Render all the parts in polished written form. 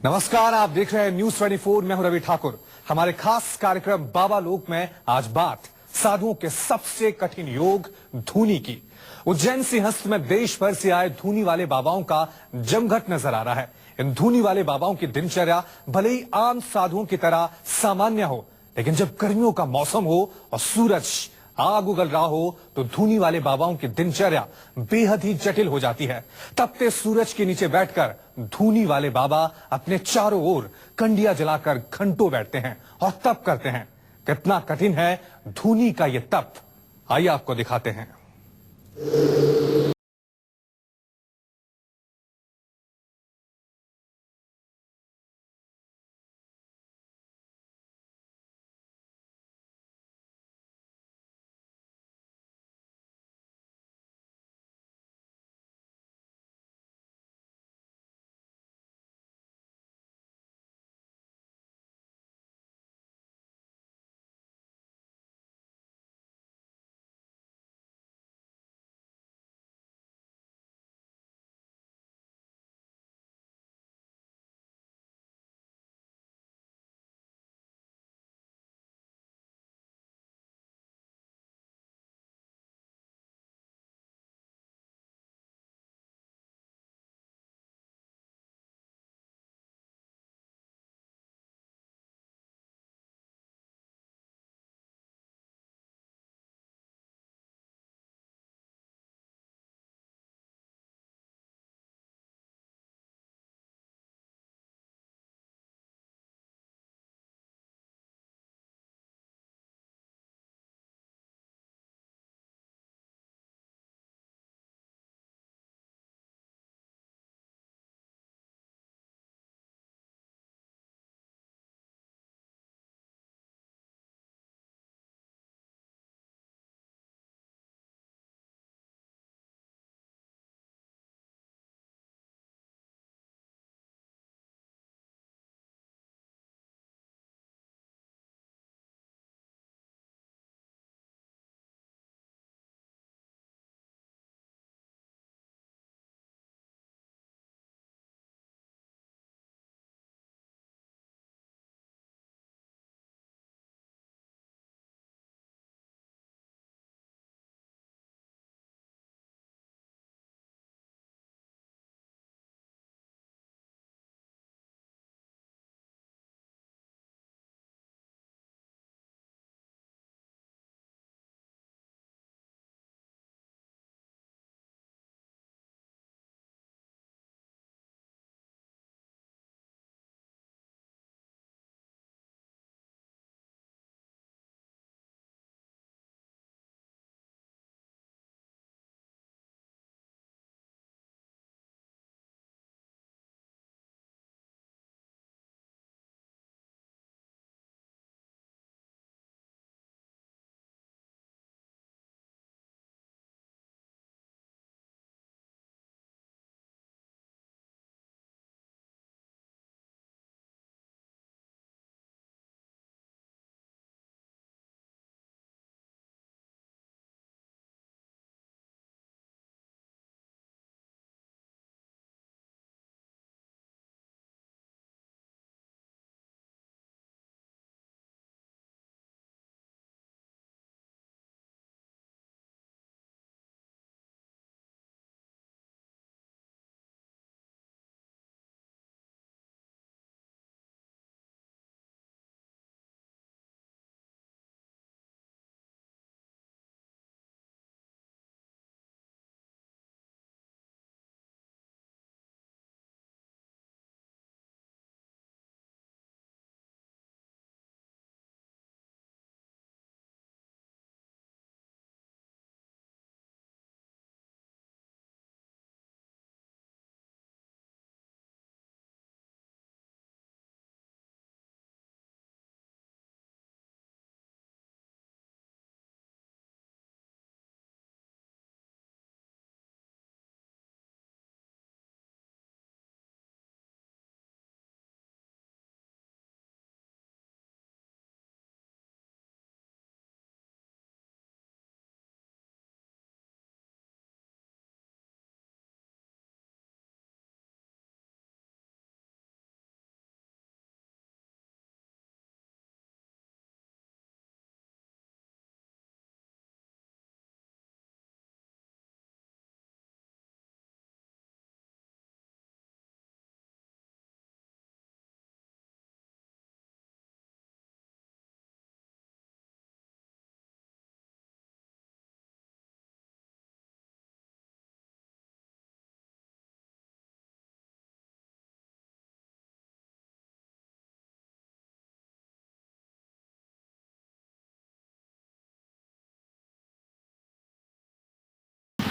नमस्कार, आप देख रहे हैं न्यूज 24। मैं हूं रवि ठाकुर। हमारे खास कार्यक्रम बाबा लोक में आज बात साधुओं के सबसे कठिन योग धूनी की। उज्जैन सिंहस्थ में देश भर से आए धूनी वाले बाबाओं का जमघट नजर आ रहा है। इन धूनी वाले बाबाओं की दिनचर्या भले ही आम साधुओं की तरह सामान्य हो, लेकिन जब गर्मियों का मौसम हो और सूरज आग उगल रहा हो तो धूनी वाले बाबाओं की दिनचर्या बेहद ही जटिल हो जाती है। तपते सूरज के नीचे बैठकर धूनी वाले बाबा अपने चारों ओर कंडिया जलाकर घंटों बैठते हैं और तप करते हैं। कितना कठिन है धूनी का ये तप, आइए आपको दिखाते हैं।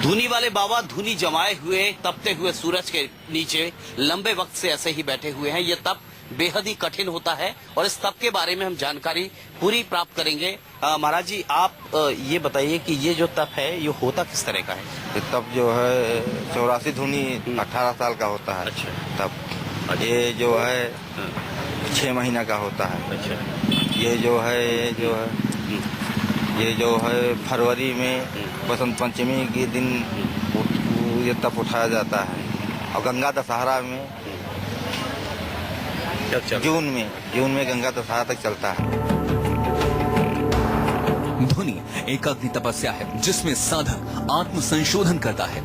धुनी वाले बाबा धुनी जमाए हुए तपते हुए सूरज के नीचे लंबे वक्त से ऐसे ही बैठे हुए हैं। ये तप बेहद ही कठिन होता है और इस तप के बारे में हम जानकारी पूरी प्राप्त करेंगे। महाराज जी, आप ये बताइए कि ये जो तप है ये होता किस तरह का है? ये तप जो है 84 धुनी 18 साल का होता है। अच्छा। तब ये जो है 6 महीना का होता है। अच्छा। ये जो है फरवरी में बसंत पंचमी के दिन ये तप उठाया जाता है और गंगा दशहरा में जून में गंगा दशहरा तक चलता है। धुनी एक अग्नि तपस्या है जिसमें साधक आत्म संशोधन करता है।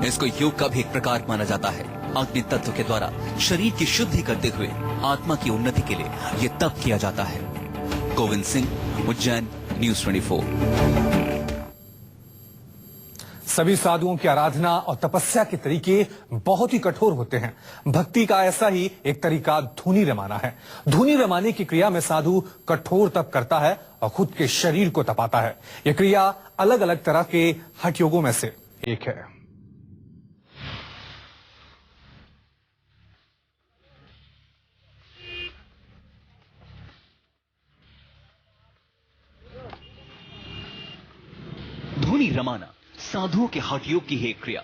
इसको योग का भी एक प्रकार माना जाता है। अग्नि तत्व के द्वारा शरीर की शुद्धि करते हुए आत्मा की उन्नति के लिए ये तप किया जाता है। गोविंद सिंह, उज्जैन, न्यूज़ 24। सभी साधुओं की आराधना और तपस्या के तरीके बहुत ही कठोर होते हैं। भक्ति का ऐसा ही एक तरीका धुनी रमाना है। धुनी रमाने की क्रिया में साधु कठोर तप करता है और खुद के शरीर को तपाता है। यह क्रिया अलग अलग तरह के हठ योगों में से एक है। धुनी रमाना साधुओं के हठ योग की है एक क्रिया।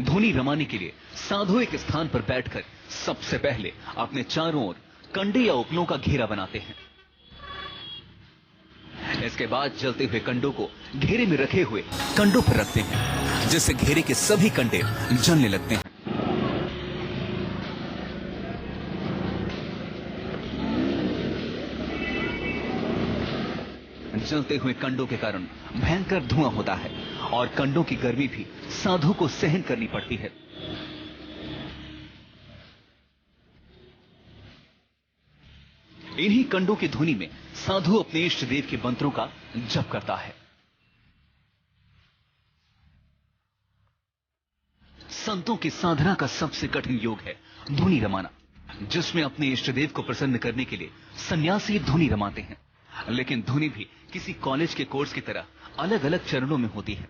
धुनी रमाने के लिए साधु एक स्थान पर बैठकर सबसे पहले अपने चारों ओर कंडे या उपलों का घेरा बनाते हैं। इसके बाद जलते हुए कंडों को घेरे में रखे हुए कंडों पर रखते हैं, जिससे घेरे के सभी कंडे जलने लगते हैं। जलते हुए कंडों के कारण भयंकर धुआं होता है और कंडों की गर्मी भी साधु को सहन करनी पड़ती है। इन्हीं कंडों की धुनी में साधु अपने इष्ट देव के मंत्रों का जप करता है। संतों की साधना का सबसे कठिन योग है धुनी रमाना, जिसमें अपने इष्ट देव को प्रसन्न करने के लिए सन्यासी धुनी रमाते हैं। लेकिन धुनी भी किसी कॉलेज के कोर्स की तरह अलग अलग चरणों में होती है।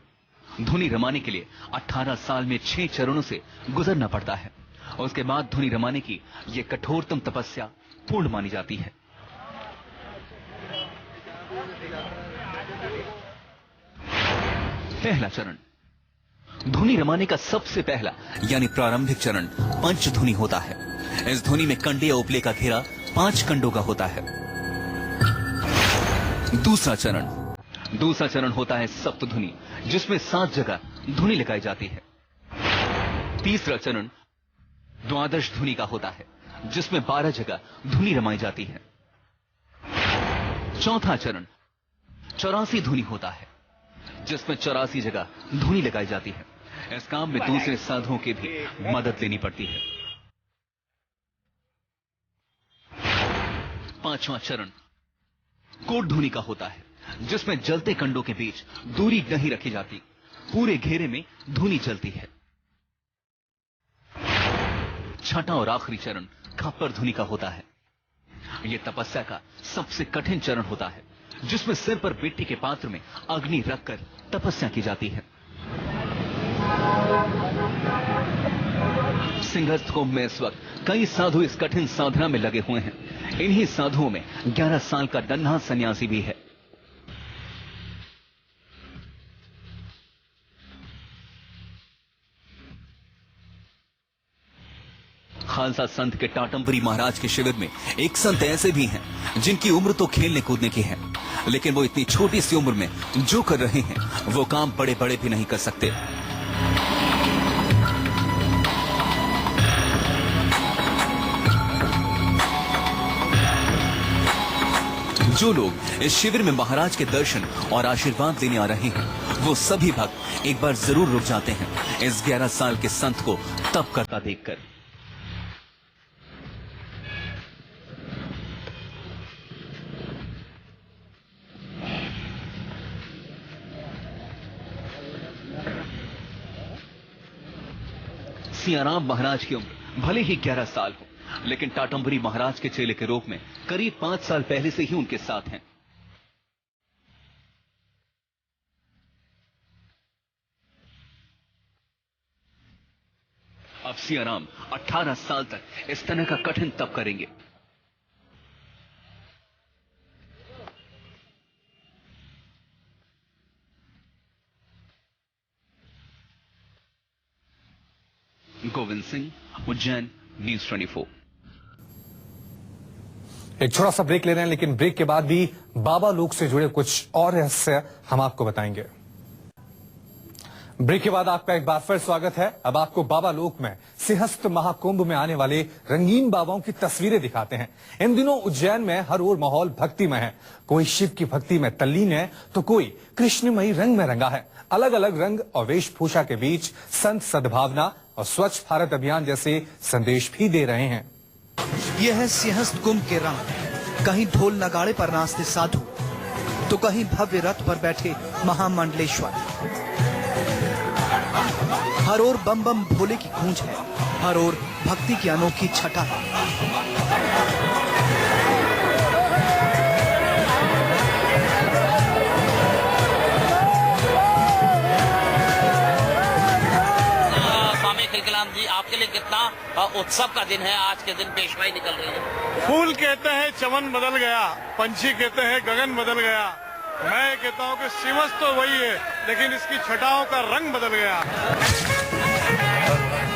धुनी रमाने के लिए 18 साल में 6 चरणों से गुजरना पड़ता है। उसके बाद धुनी रमाने की यह कठोरतम तपस्या पूर्ण मानी जाती है। पहला चरण। धुनी रमाने का सबसे पहला यानी प्रारंभिक चरण पंचधुनी होता है। इस धुनी में कंडे या उपले का घेरा 5 कंडों का होता है। दूसरा चरण होता है सप्तधुनी, जिसमें 7 जगह धुनी लगाई जाती है। तीसरा चरण द्वादश धुनी का होता है, जिसमें 12 जगह धुनी रमाई जाती है। चौथा चरण 84 धुनी होता है, जिसमें 84 जगह धुनी लगाई जाती है। इस काम में दूसरे साधुओं की भी मदद लेनी पड़ती है। पांचवा चरण कोट धुनी का होता है, जिसमें जलते कंडों के बीच दूरी नहीं रखी जाती, पूरे घेरे में धुनी चलती है। छठा और आखिरी चरण खप्पर धुनी का होता है। यह तपस्या का सबसे कठिन चरण होता है, जिसमें सिर पर मिट्टी के पात्र में अग्नि रखकर तपस्या की जाती है। सिंहस्थ कुंभ में इस वक्त कई साधु इस कठिन साधना में लगे हुए हैं। इन्हीं साधुओं में 11 साल का नन्हा सन्यासी भी है। खालसा संत के टाटंबरी महाराज के शिविर में एक संत ऐसे भी हैं जिनकी उम्र तो खेलने कूदने की है, लेकिन वो इतनी छोटी सी उम्र में जो कर रहे हैं वो काम बड़े बड़े भी नहीं कर सकते। जो लोग इस शिविर में महाराज के दर्शन और आशीर्वाद लेने आ रहे हैं, वो सभी भक्त एक बार जरूर रुक जाते हैं इस 11 साल के संत को तप करता देखकर। सियाराम महाराज की उम्र भले ही 11 साल हो, लेकिन टाटंबरी महाराज के चेले के रूप में करीब 5 साल पहले से ही उनके साथ हैं। अब सियाराम 18 साल तक इस तरह का कठिन तप करेंगे। गोविंद सिंह, उज्जैन, न्यूज़ 24। एक छोटा सा ब्रेक ले रहे हैं, लेकिन ब्रेक के बाद भी बाबा लोक से जुड़े कुछ और रहस्य हम आपको बताएंगे। ब्रेक के बाद आपका एक बार फिर स्वागत है। अब आपको बाबा लोक में सिंहस्थ महाकुंभ में आने वाले रंगीन बाबाओं की तस्वीरें दिखाते हैं। इन दिनों उज्जैन में हर ओर माहौल भक्तिमय है। कोई शिव की भक्ति में तल्लीन है तो कोई कृष्णमयी रंग में रंगा है। अलग अलग रंग और वेशभूषा के बीच संत सद्भावना और स्वच्छ भारत अभियान जैसे संदेश भी दे रहे हैं। यह है सिंहस्थ कुंभ के रंग। कहीं ढोल नगाड़े पर नाचते साधु, तो कहीं भव्य रथ पर बैठे महामंडलेश्वर। हर ओर बम बम भोले की गूंज है, हर ओर भक्ति की अनोखी छटा है। स्वामी खिलखिलाम जी, आपके लिए कितना उत्सव का दिन है? आज के दिन पेशवाई निकल रही है। फूल कहते हैं चमन बदल गया, पंछी कहते हैं गगन बदल गया। मैं कहता हूँ कि सिंहस्थ तो वही है, लेकिन इसकी छटाओं का रंग बदल गया।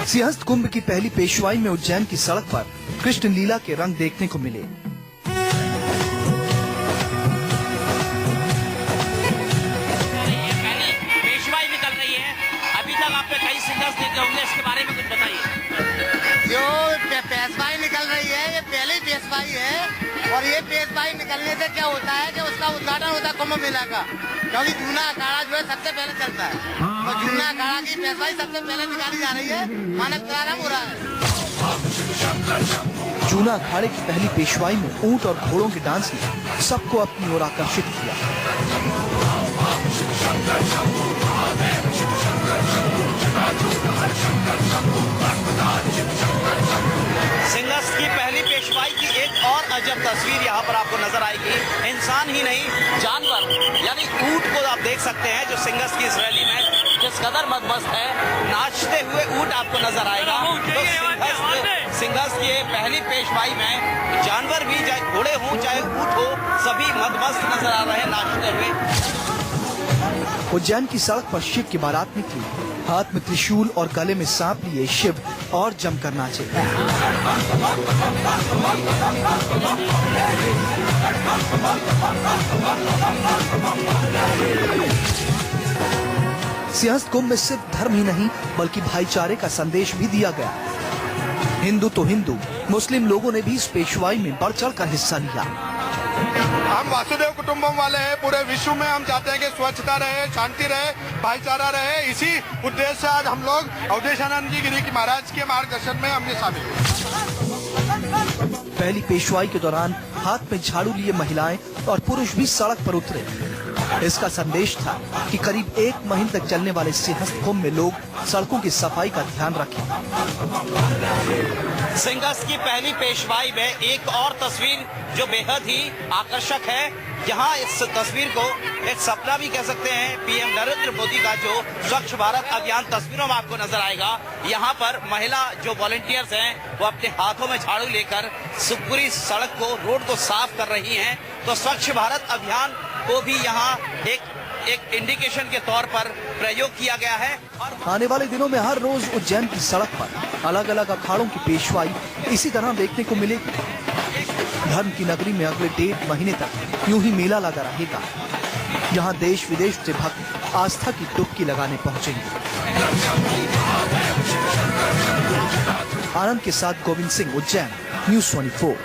सिंहस्थ कुंभ की पहली पेशवाई में उज्जैन की सड़क पर कृष्ण लीला के रंग देखने को मिले। पहली पेशवाई निकल रही है। अभी तक आपने कई सिंगर्स देखे होंगे, इसके बारे में कुछ बताइए। जो पेशवाई निकल रही है, ये पहली पेशवाई है। और ये पेशवाई निकलने से क्या होता है कि उसका उद्घाटन होता है कुंभ मेला का, क्योंकि जूना अखाड़ा जो है सबसे पहले चलता है। तो जूना अखाड़ा की पेशवाई सबसे पहले निकाली जा रही है, मानव प्रारंभ हो रहा है। जूना अखाड़े की पहली पेशवाई में ऊंट और घोड़ों के डांस ने सबको अपनी ओर आकर्षित किया। सिंहस्थ की पहली पेशवाई की एक और अजब तस्वीर यहाँ पर आपको नजर आएगी। इंसान ही नहीं, जानवर यानी ऊंट को आप देख सकते हैं, जो सिंहस्थ की इस रैली में जिस कदर मदमस्त है, नाचते हुए ऊंट आपको नजर आएगा। तो सिंहस्थ की पहली पेशवाई में जानवर भी, चाहे घोड़े हों चाहे ऊंट हो, सभी मदमस्त नजर आ रहे हैं नाचते हुए। उज्जैन की सड़क पर शिव की बारात निकली। हाथ में त्रिशूल और गले में सांप लिए शिव और जमकर नाचे। सिंहस्थ कुंभ में सिर्फ धर्म ही नहीं बल्कि भाईचारे का संदेश भी दिया गया। हिंदू तो हिंदू, मुस्लिम लोगों ने भी इस पेशवाई में बढ़ चढ़ कर हिस्सा लिया। हम वासुदेव कुटुंबम वाले हैं। पूरे विश्व में हम चाहते हैं कि स्वच्छता रहे, शांति रहे, भाईचारा रहे। इसी उद्देश्य से आज हम लोग अवधेशानंद जी गिरी महाराज के मार्गदर्शन में हमने शामिल हुए। पहली पेशवाई के दौरान हाथ में झाड़ू लिए महिलाएं और पुरुष भी सड़क पर उतरे। इसका संदेश था कि करीब 1 महीने तक चलने वाले सिंहस्थ कुंभ में लोग सड़कों की सफाई का ध्यान रखें। सिंहस्थ की पहली पेशवाई में एक और तस्वीर जो बेहद ही आकर्षक है, यहाँ इस तस्वीर को एक सपना भी कह सकते हैं पीएम नरेंद्र मोदी का, जो स्वच्छ भारत अभियान तस्वीरों में आपको नजर आएगा। यहाँ पर महिला जो वॉलंटियर्स हैं वो अपने हाथों में झाड़ू लेकर पूरी सड़क को, रोड को साफ कर रही हैं। तो स्वच्छ भारत अभियान को भी यहाँ एक इंडिकेशन के तौर पर प्रयोग किया गया है। आने वाले दिनों में हर रोज उज्जैन की सड़क पर अलग अलग अखाड़ों की पेशवाई इसी तरह देखने को मिलेगी। धर्म की नगरी में अगले 1.5 महीने तक यूं ही मेला लगा रहेगा। यहाँ देश विदेश से भक्त आस्था की डुबकी लगाने पहुंचेंगे। आनंद के साथ गोविंद सिंह, उज्जैन, न्यूज़ 24।